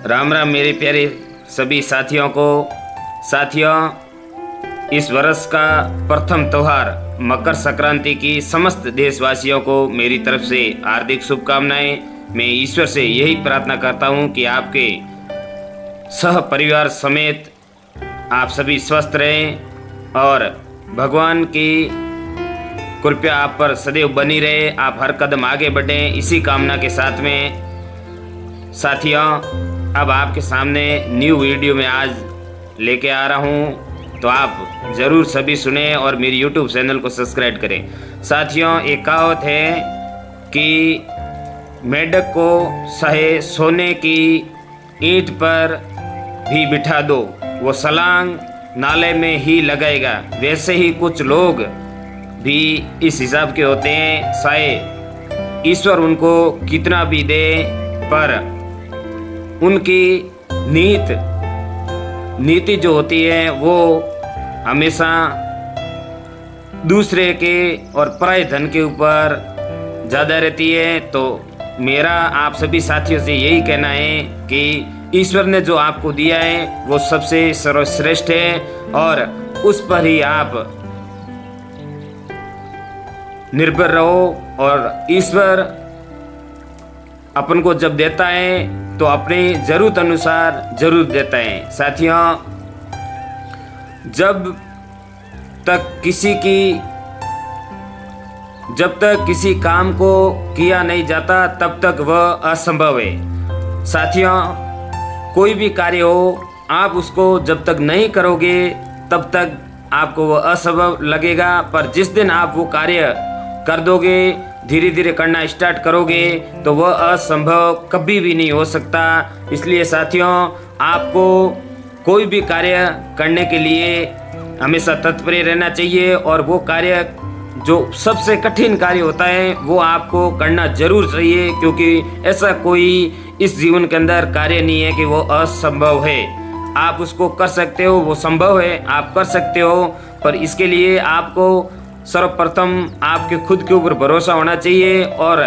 राम राम मेरे प्यारे सभी साथियों को। साथियों, इस वर्ष का प्रथम त्यौहार मकर संक्रांति की समस्त देशवासियों को मेरी तरफ से हार्दिक शुभकामनाएं। मैं ईश्वर से यही प्रार्थना करता हूं कि आपके सह परिवार समेत आप सभी स्वस्थ रहें और भगवान की कृपया आप पर सदैव बनी रहे, आप हर कदम आगे बढ़ें, इसी कामना के साथ में साथियों अब आपके सामने न्यू वीडियो में आज लेके आ रहा हूँ, तो आप ज़रूर सभी सुने और मेरी यूट्यूब चैनल को सब्सक्राइब करें। साथियों, एक कहावत है कि मेंढक को चाहे सोने की ईंट पर भी बिठा दो, वो छलांग नाले में ही लगाएगा। वैसे ही कुछ लोग भी इस हिसाब के होते हैं, चाहे ईश्वर उनको कितना भी दे पर उनकी नीति जो होती है वो हमेशा दूसरे के और पराये धन के ऊपर ज़्यादा रहती है। तो मेरा आप सभी साथियों से यही कहना है कि ईश्वर ने जो आपको दिया है वो सबसे सर्वश्रेष्ठ है और उस पर ही आप निर्भर रहो। और ईश्वर अपन को जब देता है तो अपनी जरूरत अनुसार जरूर देता है। साथियों, जब तक किसी काम को किया नहीं जाता तब तक वह असंभव है। साथियों, कोई भी कार्य हो, आप उसको जब तक नहीं करोगे तब तक आपको वह असंभव लगेगा, पर जिस दिन आप वो कार्य कर दोगे, धीरे धीरे करना स्टार्ट करोगे, तो वह असंभव कभी भी नहीं हो सकता। इसलिए साथियों, आपको कोई भी कार्य करने के लिए हमेशा तत्पर रहना चाहिए और वो कार्य जो सबसे कठिन कार्य होता है वो आपको करना जरूर चाहिए, क्योंकि ऐसा कोई इस जीवन के अंदर कार्य नहीं है कि वो असंभव है। आप उसको कर सकते हो, वो संभव है, आप कर सकते हो, पर इसके लिए आपको सर्वप्रथम आपके खुद के ऊपर भरोसा होना चाहिए और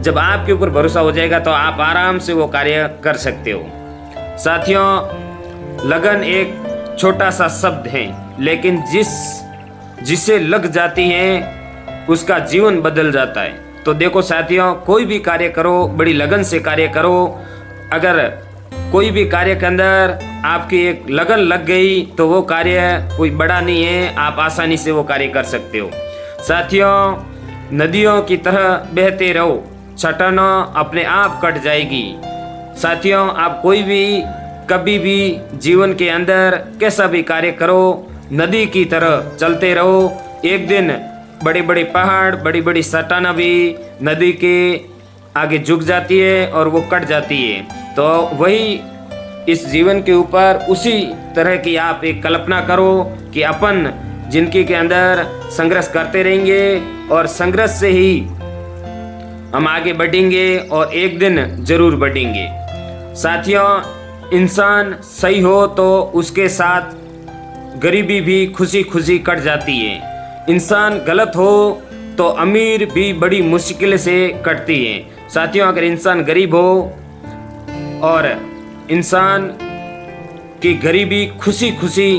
जब आपके ऊपर भरोसा हो जाएगा तो आप आराम से वो कार्य कर सकते हो। साथियों, लगन एक छोटा सा शब्द है, लेकिन जिसे लग जाती है उसका जीवन बदल जाता है। तो देखो साथियों, कोई भी कार्य करो, बड़ी लगन से कार्य करो। अगर कोई भी कार्य के अंदर आपकी एक लगन लग गई तो वो कार्य कोई बड़ा नहीं है, आप आसानी से वो कार्य कर सकते हो। साथियों, नदियों की तरह बहते रहो, चट्टानें अपने आप कट जाएगी। साथियों, आप कोई भी कभी भी जीवन के अंदर कैसा भी कार्य करो, नदी की तरह चलते रहो। एक दिन बड़े बड़े पहाड़, बड़ी बड़ी चट्टानें भी नदी के आगे झुक जाती है और वो कट जाती है। तो वही इस जीवन के ऊपर उसी तरह की आप एक कल्पना करो कि अपन जिंदगी के अंदर संघर्ष करते रहेंगे और संघर्ष से ही हम आगे बढ़ेंगे और एक दिन जरूर बढ़ेंगे। साथियों, इंसान सही हो तो उसके साथ गरीबी भी खुशी खुशी कट जाती है। इंसान गलत हो तो अमीर भी बड़ी मुश्किल से कटती है। साथियों, अगर इंसान गरीब हो और इंसान की गरीबी खुशी खुशी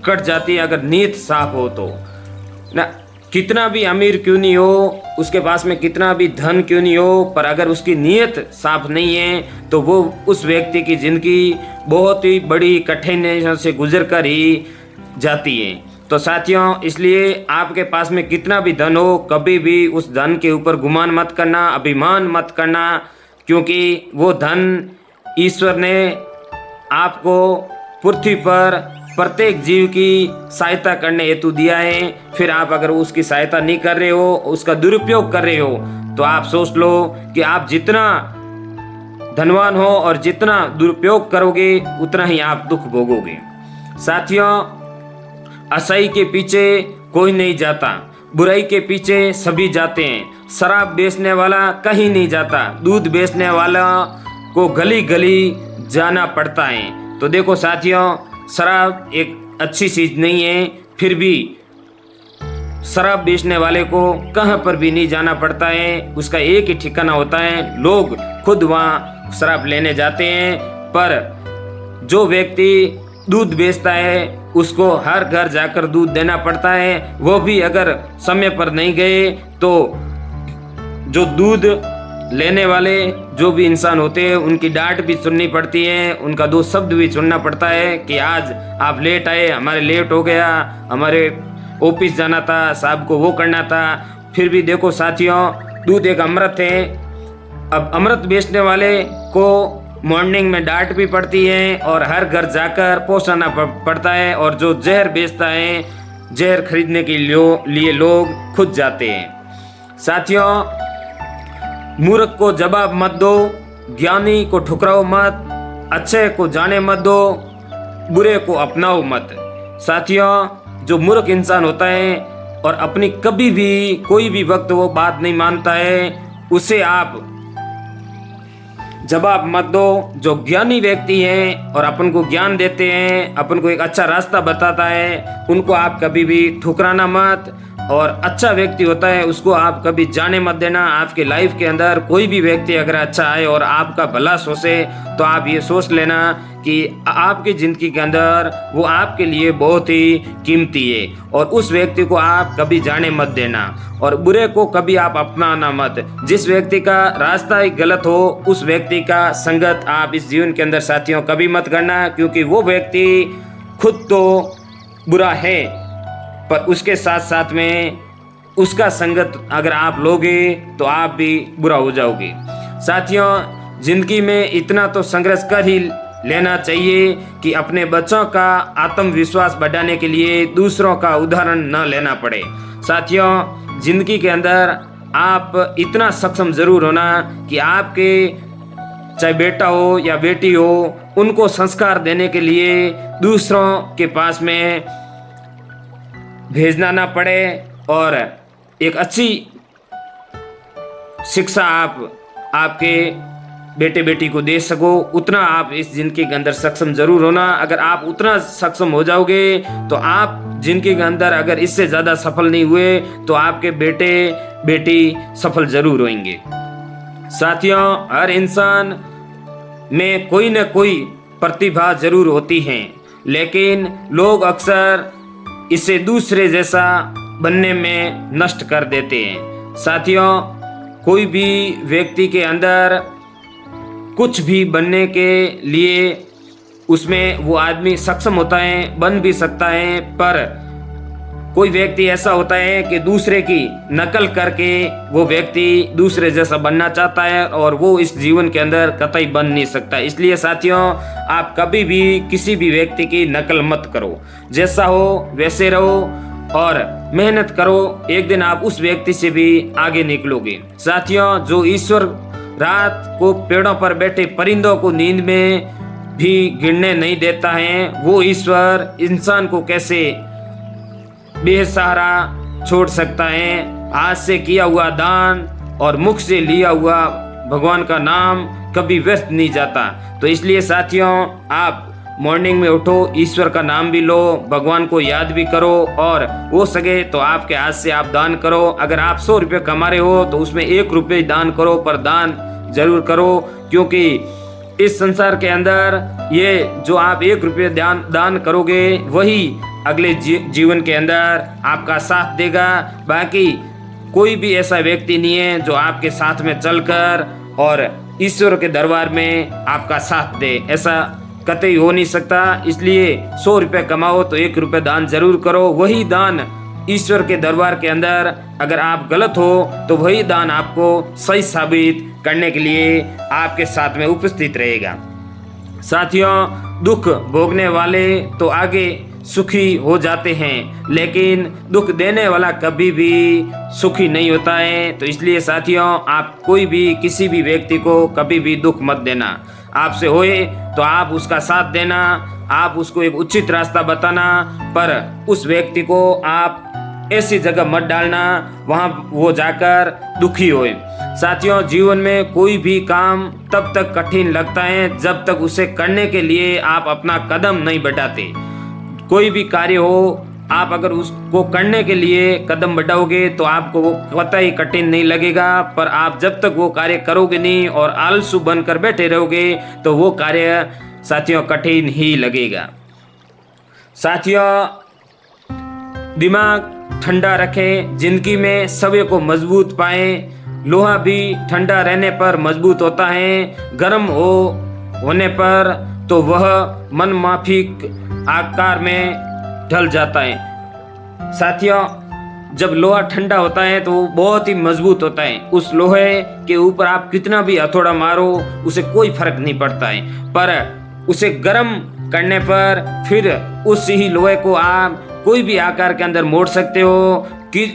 कट जाती है अगर नीयत साफ हो तो। ना कितना भी अमीर क्यों नहीं हो, उसके पास में कितना भी धन क्यों नहीं हो, पर अगर उसकी नीयत साफ नहीं है तो वो उस व्यक्ति की जिंदगी बहुत ही बड़ी कठिनाइयों से गुजर कर ही जाती है। तो साथियों, इसलिए आपके पास में कितना भी धन हो, कभी भी उस धन के ऊपर गुमान मत करना, अभिमान मत करना, क्योंकि वो धन ईश्वर ने आपको पृथ्वी पर प्रत्येक जीव की सहायता करने हेतु दिया है। फिर आप अगर उसकी सहायता नहीं कर रहे हो, उसका दुरुपयोग कर रहे हो, तो आप सोच लो कि आप जितना धनवान हो और जितना दुरुपयोग करोगे उतना ही आप दुख भोगोगे। साथियों, अच्छाई के पीछे कोई नहीं जाता, बुराई के पीछे सभी जाते हैं। शराब बेचने वाला कहीं नहीं जाता, दूध बेचने वाला को गली गली जाना पड़ता है। तो देखो साथियों, शराब एक अच्छी चीज़ नहीं है, फिर भी शराब बेचने वाले को कहाँ पर भी नहीं जाना पड़ता है, उसका एक ही ठिकाना होता है, लोग खुद वहाँ शराब लेने जाते हैं। पर जो व्यक्ति दूध बेचता है उसको हर घर जाकर दूध देना पड़ता है, वो भी अगर समय पर नहीं गए तो जो दूध लेने वाले जो भी इंसान होते हैं उनकी डांट भी सुननी पड़ती है, उनका दो शब्द भी सुनना पड़ता है कि आज आप लेट आए, हमारे लेट हो गया, हमारे ऑफिस जाना था, साहब को वो करना था। फिर भी देखो साथियों, दूध एक अमृत है। अब अमृत बेचने वाले को मॉर्निंग में डांट भी पड़ती है और हर घर जाकर पहुंचाना पड़ता है, और जो जहर बेचता है, जहर खरीदने के लिए लोग खुद जाते हैं। साथियों, मूर्ख को जवाब मत दो, ज्ञानी को ठुकराओ मत, अच्छे को जाने मत दो, बुरे को अपनाओ मत। साथियों, जो मूर्ख इंसान होता है और अपनी कभी भी कोई भी वक्त वो बात नहीं मानता है, उसे आप जवाब मत दो। जो ज्ञानी व्यक्ति हैं और अपन को ज्ञान देते हैं, अपन को एक अच्छा रास्ता बताता है, उनको आप कभी भी ठुकराना मत। और अच्छा व्यक्ति होता है उसको आप कभी जाने मत देना। आपके लाइफ के अंदर कोई भी व्यक्ति अगर अच्छा आए और आपका भला सोचे तो आप ये सोच लेना कि आपकी ज़िंदगी के अंदर वो आपके लिए बहुत ही कीमती है, और उस व्यक्ति को आप कभी जाने मत देना। और बुरे को कभी आप अपनाना मत। जिस व्यक्ति का रास्ता ही गलत हो उस व्यक्ति का संगत आप इस जीवन के अंदर साथियों कभी मत करना, क्योंकि वो व्यक्ति खुद तो बुरा है पर उसके साथ साथ में उसका संगत अगर आप लोगे तो आप भी बुरा हो जाओगे। साथियों, जिंदगी में इतना तो संघर्ष कर ही लेना चाहिए कि अपने बच्चों का आत्मविश्वास बढ़ाने के लिए दूसरों का उदाहरण न लेना पड़े। साथियों, जिंदगी के अंदर आप इतना सक्षम जरूर होना कि आपके चाहे बेटा हो या बेटी हो, उनको संस्कार देने के लिए दूसरों के पास में भेजना ना पड़े, और एक अच्छी शिक्षा आप आपके बेटे बेटी को दे सको, उतना आप इस जिंदगी के अंदर सक्षम जरूर होना। अगर आप उतना सक्षम हो जाओगे तो आप जिंदगी के अंदर अगर इससे ज़्यादा सफल नहीं हुए तो आपके बेटे बेटी सफल जरूर होंगे। साथियों, हर इंसान में कोई न कोई प्रतिभा जरूर होती है, लेकिन लोग अक्सर इसे दूसरे जैसा बनने में नष्ट कर देते हैं। साथियों, कोई भी व्यक्ति के अंदर कुछ भी बनने के लिए उसमें वो आदमी सक्षम होता है, बन भी सकता है, पर कोई व्यक्ति ऐसा होता है कि दूसरे की नकल करके वो व्यक्ति दूसरे जैसा बनना चाहता है और वो इस जीवन के अंदर कतई बन नहीं सकता। इसलिए साथियों, आप कभी भी किसी भी व्यक्ति की नकल मत करो, जैसा हो वैसे रहो और मेहनत करो, एक दिन आप उस व्यक्ति से भी आगे निकलोगे। साथियों, जो ईश्वर रात को पेड़ों पर बैठे परिंदों को नींद में भी गिरने नहीं देता है, वो ईश्वर इंसान को कैसे बेसहारा छोड़ सकता है। हाथ से किया हुआ दान और मुख से लिया हुआ भगवान का नाम कभी व्यर्थ नहीं जाता। तो इसलिए साथियों, आप मॉर्निंग में उठो, ईश्वर का नाम भी लो, भगवान को याद भी करो, और हो सके तो आपके हाथ से आप दान करो। अगर आप 100 रुपये कमा रहे हो तो उसमें 1 रुपये दान करो, पर दान जरूर करो, क्योंकि इस संसार के अंदर ये जो आप 1 रुपये दान करोगे वही अगले जीवन के अंदर आपका साथ देगा। बाकी कोई भी ऐसा व्यक्ति नहीं है जो आपके साथ में चलकर और ईश्वर के दरबार में आपका साथ दे, ऐसा कतई हो नहीं सकता। इसलिए 100 रुपये कमाओ तो 1 रुपये दान जरूर करो। वही दान ईश्वर के दरबार के अंदर अगर आप गलत हो तो वही दान आपको सही साबित करने के लिए आपके साथ में उपस्थित रहेगा। साथियों, दुख भोगने वाले तो आगे सुखी हो जाते हैं, लेकिन दुख देने वाला कभी भी सुखी नहीं होता है। तो इसलिए साथियों, आप कोई भी किसी भी व्यक्ति को कभी भी दुख मत देना। आपसे होए तो आप उसका साथ देना, आप उसको एक उचित रास्ता बताना, पर उस व्यक्ति को आप ऐसी जगह मत डालना वहाँ वो जाकर दुखी होए। साथियों, जीवन में कोई भी काम तब तक कठिन लगता है जब तक उसे करने के लिए आप अपना कदम नहीं बढ़ाते। कोई भी कार्य हो आप अगर उसको करने के लिए कदम बढ़ाओगे तो आपको वो कतई कठिन नहीं लगेगा, पर आप जब तक वो कार्य करोगे नहीं और आलसू बनकर बैठे रहोगे तो वो कार्य साथियों कठिन ही लगेगा। साथियों, दिमाग ठंडा रखें, जिंदगी में सभी को मजबूत पाएं। लोहा भी ठंडा रहने पर मजबूत होता है, गर्म होने पर तो वह मनमाफिक आकार में ढल जाता है। साथियों, जब लोहा ठंडा होता है तो वो बहुत ही मजबूत होता है। उस लोहे के ऊपर आप कितना भी हथौड़ा मारो उसे कोई फर्क नहीं पड़ता है, पर उसे गर्म करने पर फिर उस ही लोहे को आप कोई भी आकार के अंदर मोड़ सकते हो, कि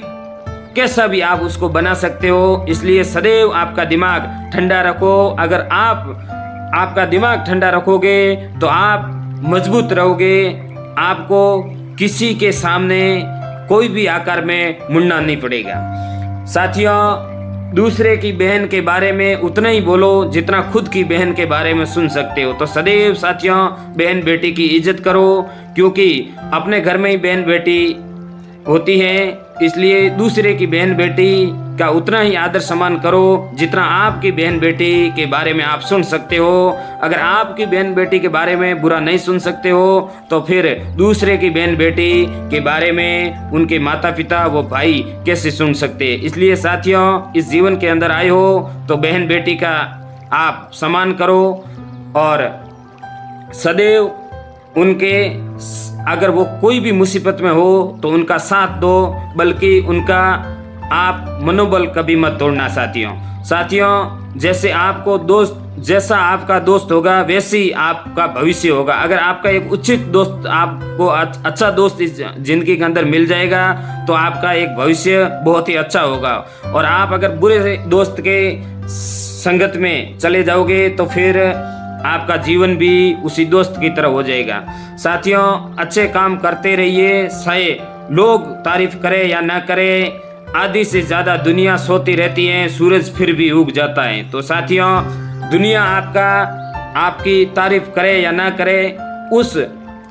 कैसा भी आप उसको बना सकते हो। इसलिए सदैव आपका दिमाग ठंडा रखो। अगर आप आपका दिमाग ठंडा रखोगे तो आप मजबूत रहोगे, आपको किसी के सामने कोई भी आकार में मुड़ना नहीं पड़ेगा। साथियों, दूसरे की बहन के बारे में उतना ही बोलो जितना खुद की बहन के बारे में सुन सकते हो। तो सदैव साथियों बहन बेटी की इज्जत करो, क्योंकि अपने घर में ही बहन बेटी होती है, इसलिए दूसरे की बहन बेटी का उतना ही आदर सम्मान करो जितना आपकी बहन बेटी के बारे में आप सुन सकते हो। अगर आपकी बहन बेटी के बारे में बुरा नहीं सुन सकते हो तो फिर दूसरे की बहन बेटी के बारे में उनके माता पिता वो भाई कैसे सुन सकते। इसलिए साथियों, इस जीवन के अंदर आए हो तो बहन बेटी का आप सम्मान करो और सदैव उनके, अगर वो कोई भी मुसीबत में हो तो उनका साथ दो, बल्कि उनका आप मनोबल कभी मत तोड़ना। साथियों, जैसा आपका दोस्त होगा वैसे ही आपका भविष्य होगा। अगर आपका एक उचित दोस्त, आपको अच्छा दोस्त इस जिंदगी के अंदर मिल जाएगा तो आपका एक भविष्य बहुत ही अच्छा होगा। और आप अगर बुरे दोस्त के संगत में चले जाओगे तो फिर आपका जीवन भी उसी दोस्त की तरह हो जाएगा। साथियों, अच्छे काम करते रहिए, चाहे लोग तारीफ करें या ना करें। आधी से ज्यादा दुनिया सोती रहती है, सूरज फिर भी उग जाता है। तो साथियों, दुनिया आपकी तारीफ करे या ना करे, उस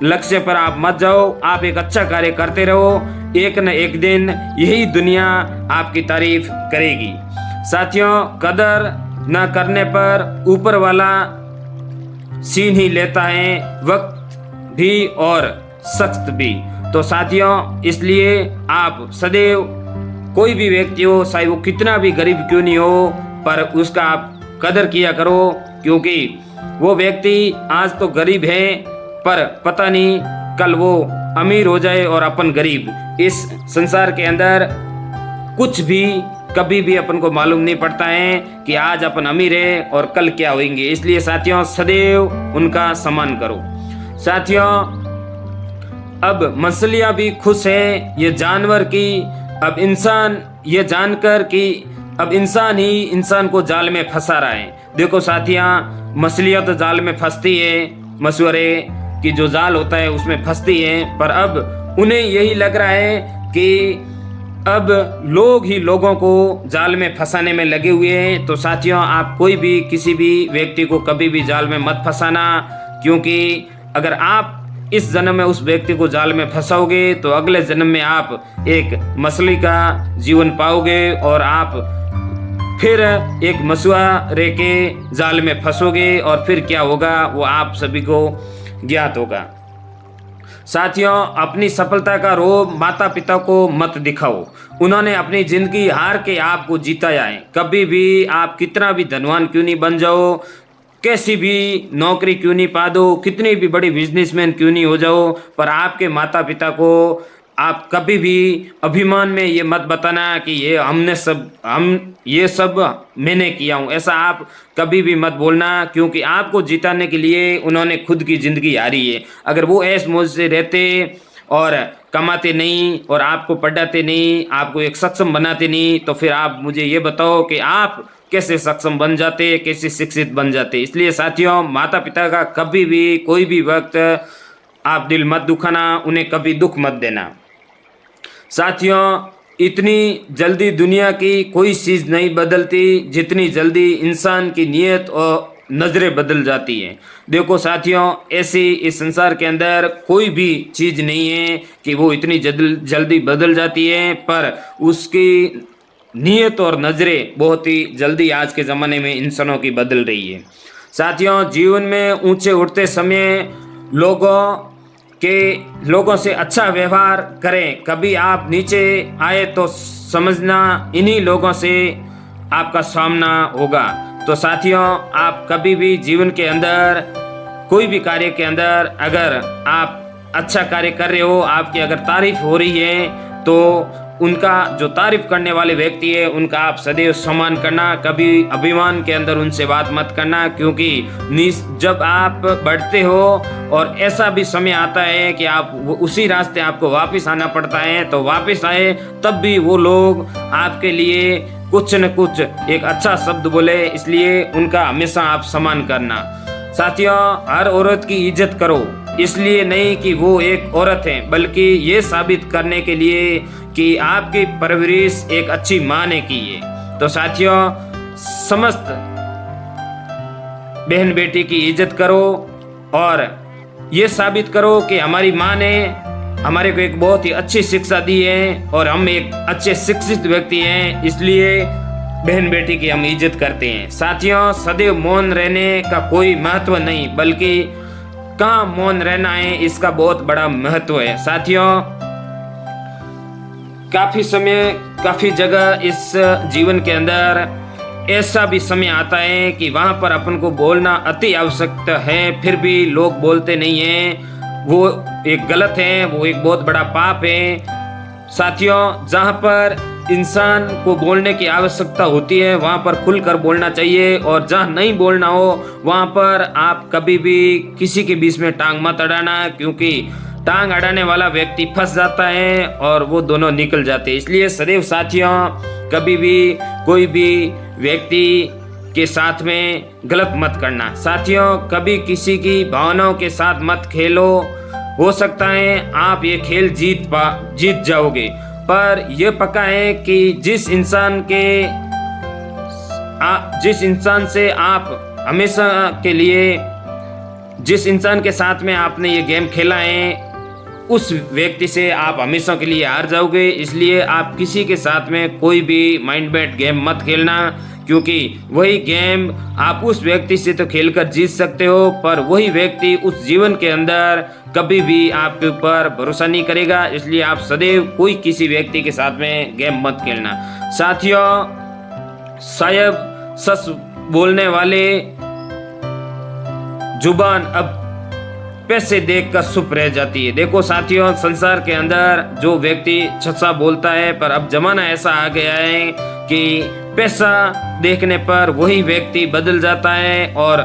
लक्ष्य पर आप मत जाओ। आप एक अच्छा कार्य करते रहो, एक न एक दिन यही दुनिया आपकी तारीफ करेगी। साथियों, कदर न करने पर ऊपर वाला सीन ही लेता है, वक्त भी और सख्त भी। तो साथियों, इसलिए आप सदैव कोई भी व्यक्ति हो, चाहे वो कितना भी गरीब क्यों नहीं हो, पर उसका आप कदर किया करो, क्योंकि वो व्यक्ति आज तो गरीब है पर पता नहीं कल वो अमीर हो जाए और अपन गरीब। इस संसार के अंदर कुछ भी कभी भी अपन को मालूम नहीं पड़ता है कि आज अपन अमीर है और कल क्या होंगे। इसलिए साथियों, सदैव उनका सम्मान करो। साथियों, अब मछलियां भी खुश है ये जानवर की, अब इंसान ये जानकर कि अब इंसान ही इंसान को जाल में फंसा रहा है। देखो साथियां, मछलियां तो जाल में फंसती है, मछुआरे की जो जाल होता है उसमें फंसती है, पर अब उन्हें यही लग रहा है कि अब लोग ही लोगों को जाल में फंसाने में लगे हुए हैं। तो साथियों, आप कोई भी किसी भी व्यक्ति को कभी भी जाल में मत फंसाना, क्योंकि अगर आप इस जन्म में उस व्यक्ति को जाल में फंसाओगे तो अगले जन्म में आप एक मछली का जीवन पाओगे और आप फिर एक मछुआरे के जाल में फंसोगे, और फिर क्या होगा वो आप सभी को ज्ञात होगा। साथियों, अपनी सफलता का रोब माता पिता को मत दिखाओ। उन्होंने अपनी जिंदगी हार के आपको जिताया है। कभी भी आप कितना भी धनवान क्यों नहीं बन जाओ, कैसी भी नौकरी क्यों नहीं पा दो, कितनी भी बड़ी बिजनेसमैन क्यों नहीं हो जाओ, पर आपके माता पिता को आप कभी भी अभिमान में ये मत बताना कि ये सब मैंने किया हूँ। ऐसा आप कभी भी मत बोलना, क्योंकि आपको जिताने के लिए उन्होंने खुद की जिंदगी हारी है। अगर वो ऐश मौज से रहते और कमाते नहीं और आपको पढ़ाते नहीं, आपको एक सक्षम बनाते नहीं, तो फिर आप मुझे ये बताओ कि आप कैसे सक्षम बन जाते, कैसे शिक्षित बन जाते। इसलिए साथियों, माता पिता का कभी भी कोई भी वक्त आप दिल मत दुखाना, उन्हें कभी दुख मत देना। साथियों, इतनी जल्दी दुनिया की कोई चीज़ नहीं बदलती जितनी जल्दी इंसान की नीयत नज़रें बदल जाती हैं। देखो साथियों, ऐसी इस संसार के अंदर कोई भी चीज़ नहीं है कि वो इतनी जल्दी बदल जाती है, पर उसकी नीयत और नज़रें बहुत ही जल्दी आज के ज़माने में इंसानों की बदल रही है। साथियों, जीवन में ऊंचे उठते समय लोगों से अच्छा व्यवहार करें। कभी आप नीचे आए तो समझना इन्हीं लोगों से आपका सामना होगा। तो साथियों, आप कभी भी जीवन के अंदर कोई भी कार्य के अंदर अगर आप अच्छा कार्य कर रहे हो, आपकी अगर तारीफ हो रही है, तो उनका जो तारीफ करने वाले व्यक्ति है उनका आप सदैव सम्मान करना, कभी अभिमान के अंदर उनसे बात मत करना, क्योंकि जब आप बढ़ते हो और ऐसा भी समय आता है कि आप उसी रास्ते आपको वापस आना पड़ता है, तो वापस आए तब भी वो लोग आपके लिए कुछ न कुछ एक अच्छा शब्द बोले, इसलिए उनका हमेशा आप सम्मान करना। साथियों, हर औरत की इज्जत करो, इसलिए नहीं कि वो एक औरत है, बल्कि ये साबित करने के लिए कि आपकी परवरिश एक अच्छी माँ ने की है। तो साथियों, समस्त बहन बेटी की इज्जत करो और ये साबित करो कि हमारी माँ ने हमारे को एक बहुत ही अच्छी शिक्षा दी है और हम एक अच्छे शिक्षित व्यक्ति हैं, इसलिए बहन बेटी की हम इज्जत करते हैं। साथियों, सदैव मौन रहने का कोई महत्व नहीं, बल्कि कहाँ मौन रहना है इसका बहुत बड़ा महत्व है। साथियों, काफी समय काफी जगह इस जीवन के अंदर ऐसा भी समय आता है कि वहां पर अपन को बोलना अति आवश्यक है, फिर भी लोग बोलते नहीं हैं। वो एक गलत है, वो एक बहुत बड़ा पाप है। साथियों, जहां पर इंसान को बोलने की आवश्यकता होती है वहां पर खुलकर बोलना चाहिए, और जहां नहीं बोलना हो वहां पर आप कभी भी किसी के बीच में टांग मत अड़ाना, क्योंकि टांग अड़ाने वाला व्यक्ति फंस जाता है और वो दोनों निकल जाते हैं। इसलिए सदैव साथियों, कभी भी कोई भी व्यक्ति के साथ में गलत मत करना। साथियों, कभी किसी की भावनाओं के साथ मत खेलो। हो सकता है आप ये खेल जीत जाओगे, पर यह पक्का है कि जिस इंसान से आप हमेशा के लिए, जिस इंसान के साथ में आपने ये गेम खेला है, उस व्यक्ति से आप हमेशा के लिए हार जाओगे। इसलिए आप किसी के साथ में कोई भी माइंड बैट गेम मत खेलना, क्योंकि वही गेम आप उस व्यक्ति से तो खेलकर जीत सकते हो, पर वही व्यक्ति उस जीवन के अंदर कभी भी आपके ऊपर भरोसा नहीं करेगा। इसलिए आप सदैव कोई किसी व्यक्ति के साथ में गेम मत खेलना। साथियों, शायद सच बोलने वाले जुबान अब पैसे देखकर चुप रह जाती है। देखो साथियों, संसार के अंदर जो व्यक्ति सच्चा बोलता है, पर अब जमाना ऐसा आ गया है कि पैसा देखने पर वही व्यक्ति बदल जाता है और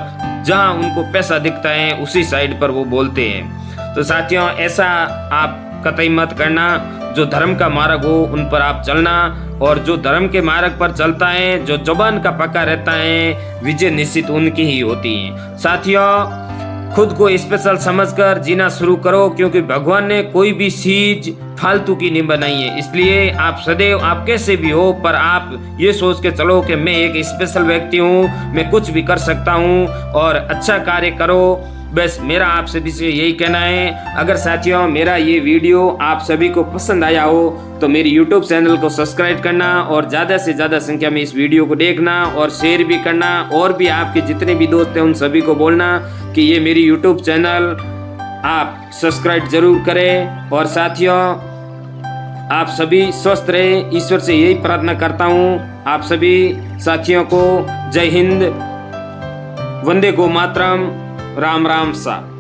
जहां उनको पैसा दिखता है उसी साइड पर वो बोलते हैं। तो साथियों, ऐसा आप कतई मत करना। जो धर्म का मार्ग हो उन पर आप चलना, और जो धर्म के मार्ग पर चलता है, जो जुबान का पक्का रहता है, विजय निश्चित उनकी ही होती है। साथियों, खुद को स्पेशल समझकर जीना शुरू करो, क्योंकि भगवान ने कोई भी चीज फालतू की नहीं बनाई है। इसलिए आप सदैव, आप कैसे भी हो, पर आप ये सोच के चलो कि मैं एक स्पेशल व्यक्ति हूँ, मैं कुछ भी कर सकता हूँ, और अच्छा कार्य करो। बस मेरा आप सभी से यही कहना है। अगर साथियों मेरा ये वीडियो आप सभी को पसंद आया हो तो मेरी YouTube चैनल को सब्सक्राइब करना, और ज़्यादा से ज़्यादा संख्या में इस वीडियो को देखना और शेयर भी करना, और भी आपके जितने भी दोस्त हैं उन सभी को बोलना कि ये मेरी YouTube चैनल आप सब्सक्राइब जरूर करें। और साथियों, आप सभी स्वस्थ रहे, ईश्वर से यही प्रार्थना करता हूँ। आप सभी साथियों को जय हिंद, वंदे गो मातरम, राम राम सा।